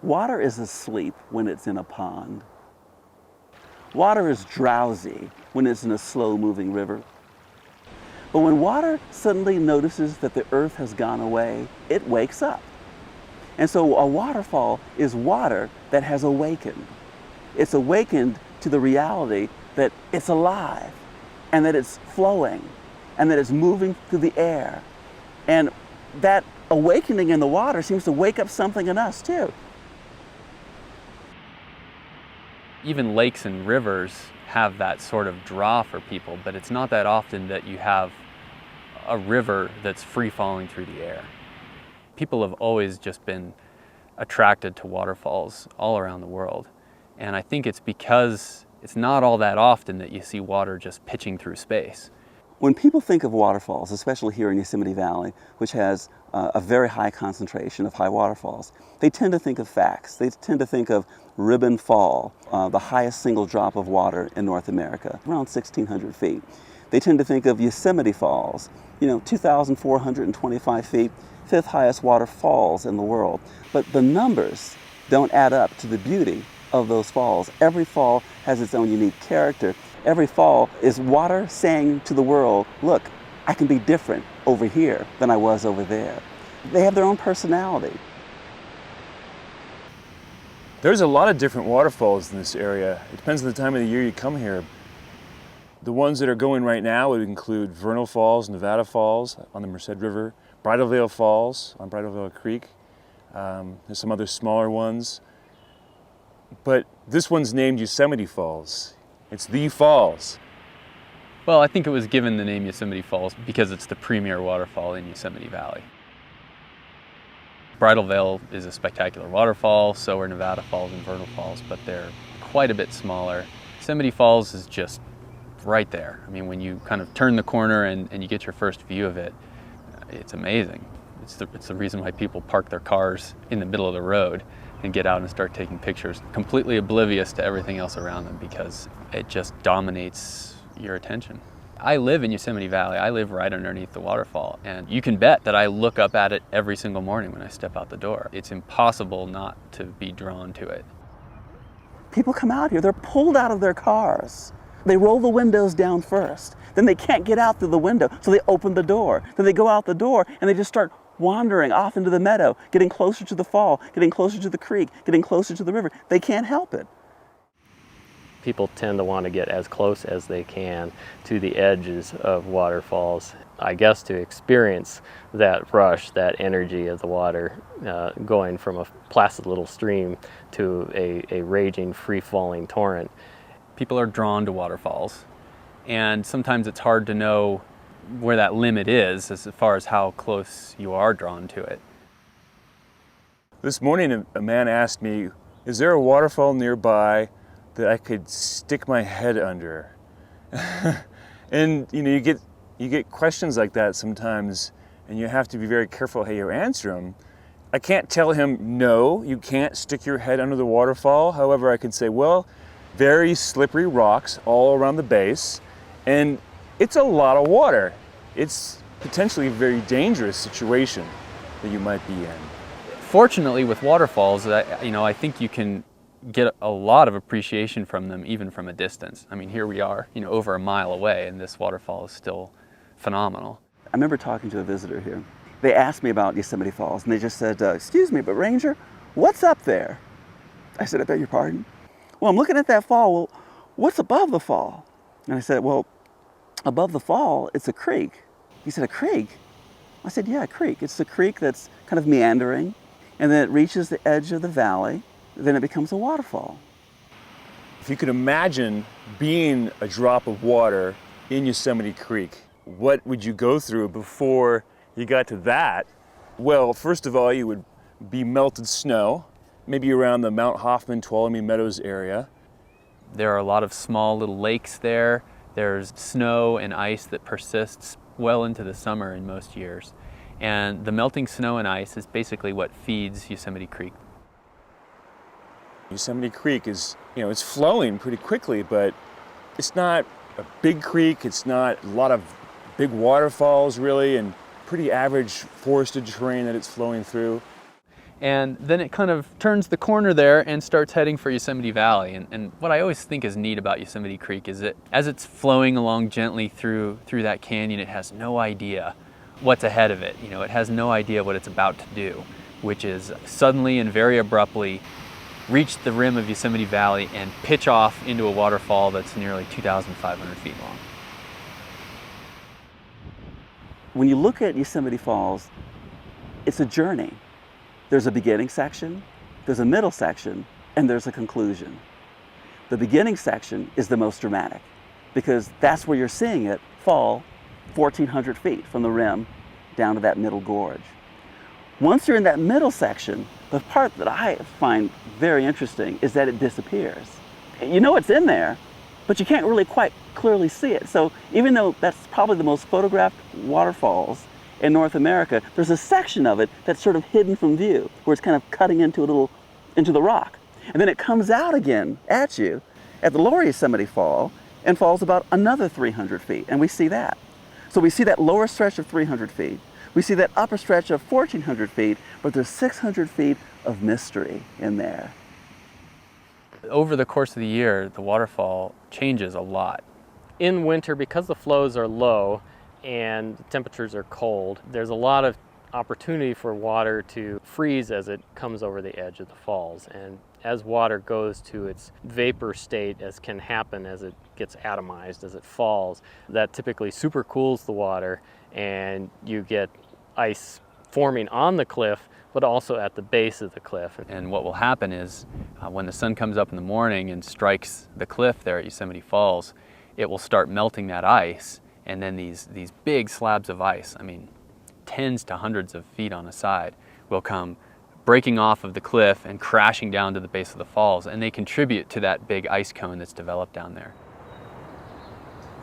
Water is asleep when it's in a pond. Water is drowsy when it's in a slow-moving river. But when water suddenly notices that the earth has gone away, it wakes up. And so a waterfall is water that has awakened. It's awakened to the reality that it's alive, and that it's flowing, and that it's moving through the air. And that awakening in the water seems to wake up something in us too. Even lakes and rivers have that sort of draw for people, but it's not that often that you have a river that's free falling through the air. People have always just been attracted to waterfalls all around the world. And I think it's because it's not all that often that you see water just pitching through space. When people think of waterfalls, especially here in Yosemite Valley, which has a very high concentration of high waterfalls, they tend to think of facts. They tend to think of Ribbon Fall, the highest single drop of water in North America, around 1,600 feet. They tend to think of Yosemite Falls, 2,425 feet, fifth highest waterfalls in the world. But the numbers don't add up to the beauty of those falls. Every fall has its own unique character. Every fall is water saying to the world, look, I can be different over here than I was over there. They have their own personality. There's a lot of different waterfalls in this area. It depends on the time of the year you come here. The ones that are going right now would include Vernal Falls, Nevada Falls on the Merced River, Bridal Veil Falls on Bridal Veil Creek. There's some other smaller ones. But this one's named Yosemite Falls. It's the falls. Well, I think it was given the name Yosemite Falls because it's the premier waterfall in Yosemite Valley. Bridal Veil is a spectacular waterfall, so are Nevada Falls and Vernal Falls, but they're quite a bit smaller. Yosemite Falls is just right there. I mean, when you kind of turn the corner and you get your first view of it, it's amazing. It's the reason why people park their cars in the middle of the road and get out and start taking pictures, completely oblivious to everything else around them because it just dominates your attention. I live in Yosemite Valley. I live right underneath the waterfall, and you can bet that I look up at it every single morning when I step out the door. It's impossible not to be drawn to it. People come out here, they're pulled out of their cars. They roll the windows down first. Then they can't get out through the window, so they open the door. Then they go out the door and they just start wandering off into the meadow, getting closer to the fall, getting closer to the creek, getting closer to the river. They can't help it. People tend to want to get as close as they can to the edges of waterfalls, I guess, to experience that rush, that energy of the water going from a placid little stream to a raging, free-falling torrent. People are drawn to waterfalls, and sometimes it's hard to know where that limit is as far as how close you are drawn to it. This morning a man asked me, is there a waterfall nearby that I could stick my head under? And you get questions like that sometimes, and you have to be very careful how you answer them. I can't tell him, no, you can't stick your head under the waterfall. However, I could say, well, very slippery rocks all around the base, and it's a lot of water. It's potentially a very dangerous situation that you might be in. Fortunately, with waterfalls, I think you can get a lot of appreciation from them even from a distance. I mean, here we are, over a mile away, and this waterfall is still phenomenal. I remember talking to a visitor here. They asked me about Yosemite Falls, and they just said, excuse me, but Ranger, what's up there? I said, I beg your pardon? Well, I'm looking at that fall. Well, what's above the fall? And I said, well, above the fall, it's a creek. He said, a creek? I said, yeah, a creek. It's a creek that's kind of meandering, and then it reaches the edge of the valley, then it becomes a waterfall. If you could imagine being a drop of water in Yosemite Creek, what would you go through before you got to that? Well, first of all, you would be melted snow, maybe around the Mount Hoffman, Tuolumne Meadows area. There are a lot of small little lakes there. There's snow and ice that persists well into the summer in most years. And the melting snow and ice is basically what feeds Yosemite Creek. Yosemite Creek is, it's flowing pretty quickly, but it's not a big creek. It's not a lot of big waterfalls, really, and pretty average forested terrain that it's flowing through. And then it kind of turns the corner there and starts heading for Yosemite Valley. And what I always think is neat about Yosemite Creek is that as it's flowing along gently through that canyon, it has no idea what's ahead of it. You know, it has no idea what it's about to do, which is suddenly and very abruptly reach the rim of Yosemite Valley and pitch off into a waterfall that's nearly 2,500 feet long. When you look at Yosemite Falls, it's a journey. There's a beginning section, there's a middle section, and there's a conclusion. The beginning section is the most dramatic because that's where you're seeing it fall 1,400 feet from the rim down to that middle gorge. Once you're in that middle section, the part that I find very interesting is that it disappears. You know it's in there, but you can't really quite clearly see it. So even though that's probably the most photographed waterfalls in North America, there's a section of it that's sort of hidden from view, where it's kind of cutting into the rock. And then it comes out again at you at the lower Yosemite Fall and falls about another 300 feet, and we see that. So we see that lower stretch of 300 feet, we see that upper stretch of 1,400 feet, but there's 600 feet of mystery in there. Over the course of the year, the waterfall changes a lot. In winter, because the flows are low and temperatures are cold, there's a lot of opportunity for water to freeze as it comes over the edge of the falls. And as water goes to its vapor state, as can happen as it gets atomized, as it falls, that typically supercools the water, and you get ice forming on the cliff, but also at the base of the cliff. And what will happen is when the sun comes up in the morning and strikes the cliff there at Yosemite Falls, it will start melting that ice, and then these big slabs of ice, I mean tens to hundreds of feet on a side, will come breaking off of the cliff and crashing down to the base of the falls, and they contribute to that big ice cone that's developed down there.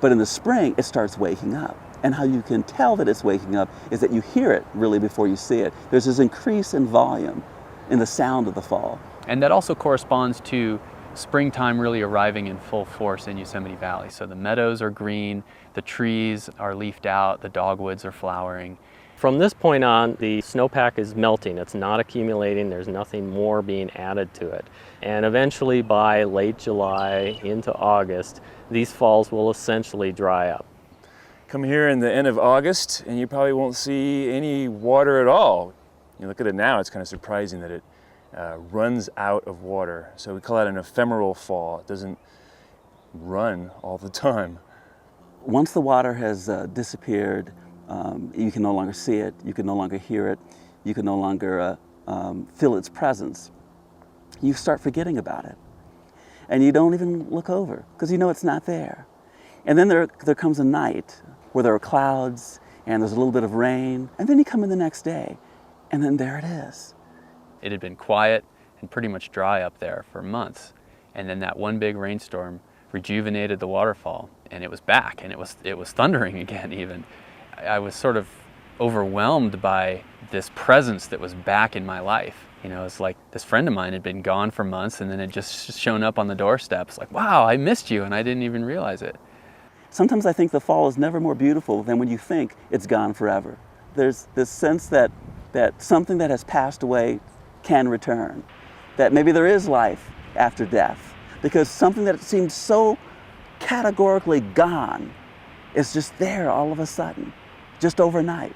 But in the spring, it starts waking up. And how you can tell that it's waking up is that you hear it really before you see it. There's this increase in volume in the sound of the fall. And that also corresponds to springtime really arriving in full force in Yosemite Valley. So the meadows are green, the trees are leafed out, the dogwoods are flowering. From this point on, the snowpack is melting. It's not accumulating. There's nothing more being added to it. And eventually by late July into August, these falls will essentially dry up. Come here in the end of August and you probably won't see any water at all. You look at it now, it's kind of surprising that it runs out of water. So we call that an ephemeral fall. It doesn't run all the time. Once the water has disappeared, you can no longer see it, you can no longer hear it, you can no longer feel its presence. You start forgetting about it. And you don't even look over because you know it's not there. And then there comes a night where there are clouds and there's a little bit of rain, and then you come in the next day, and then there it is. It had been quiet and pretty much dry up there for months, and then that one big rainstorm rejuvenated the waterfall, and it was back, and it was thundering again even. I was sort of overwhelmed by this presence that was back in my life. You know, it's like this friend of mine had been gone for months, and then it just shown up on the doorstep. It's like, wow, I missed you, and I didn't even realize it. Sometimes I think the fall is never more beautiful than when you think it's gone forever. There's this sense that something that has passed away can return, that maybe there is life after death, because something that seemed so categorically gone is just there all of a sudden, just overnight.